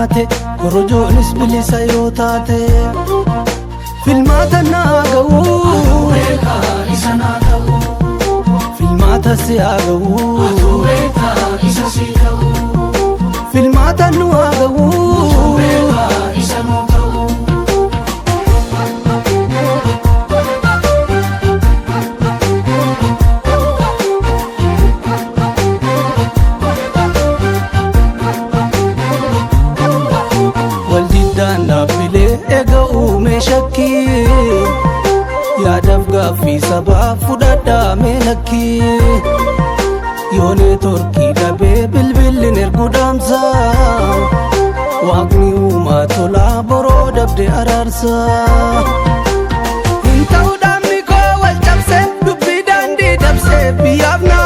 naate korojoonis bilisa yoo taate filmaata naa ga'u isa naa ta'u filmaata si haa ga'u isa si ta'u filmaata nu haa ga'u isa nu ta'u waldidaan dhaabbilee eega uume shakkii yaadaaf gaaffii sabaa fudhadhaa meenakkii yoonee torkii dhabee bilbilin ergu dhaamsa waaqni uumaa tolaa boroo dhabde araarsa hin ta'u dhaabni koo wal cabse dubbii daandii dabse biyyaaf na